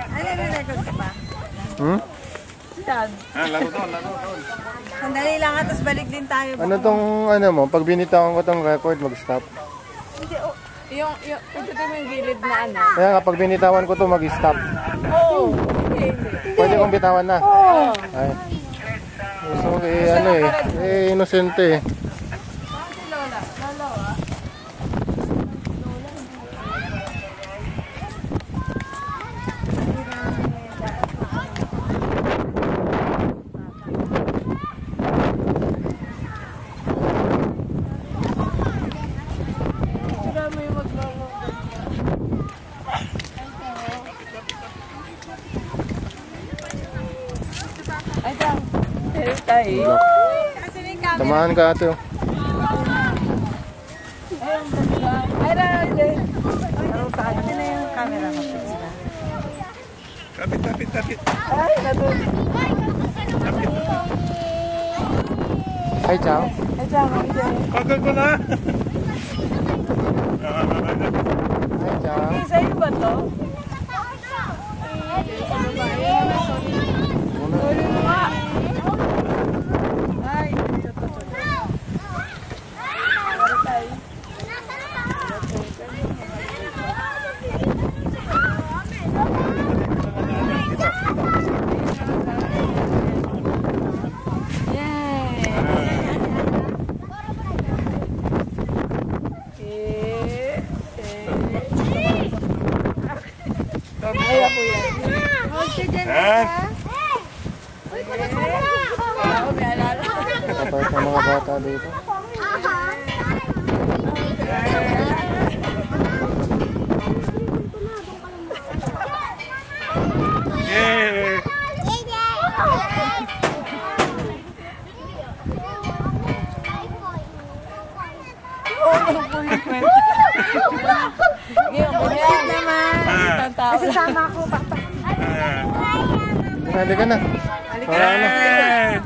Ano na-record ka pa? Saan? Laro doon. Sandali lang at tapos balik din tayo. Ano tong ano mo? Pag binitawan ko tong record, mag-stop. Hindi, yung ito yung gilid na ano. Kaya kapag binitawan ko to, mag-stop. Oo. Hindi. Pwede kong bitawan na. Oo. Ay. So, ano inosente eh. Si Lola. Lola, Tamahan ka ate. Ito na yung camera ko. Tapit. Ay, natulog. Hi, Chow. Ay, tama. Pagod ko na. Hi, Chow. Sa'yo ba to? Ay, Kapag sa mga bata dito. Yay! Sasama ako, papa. Halika na. Yay!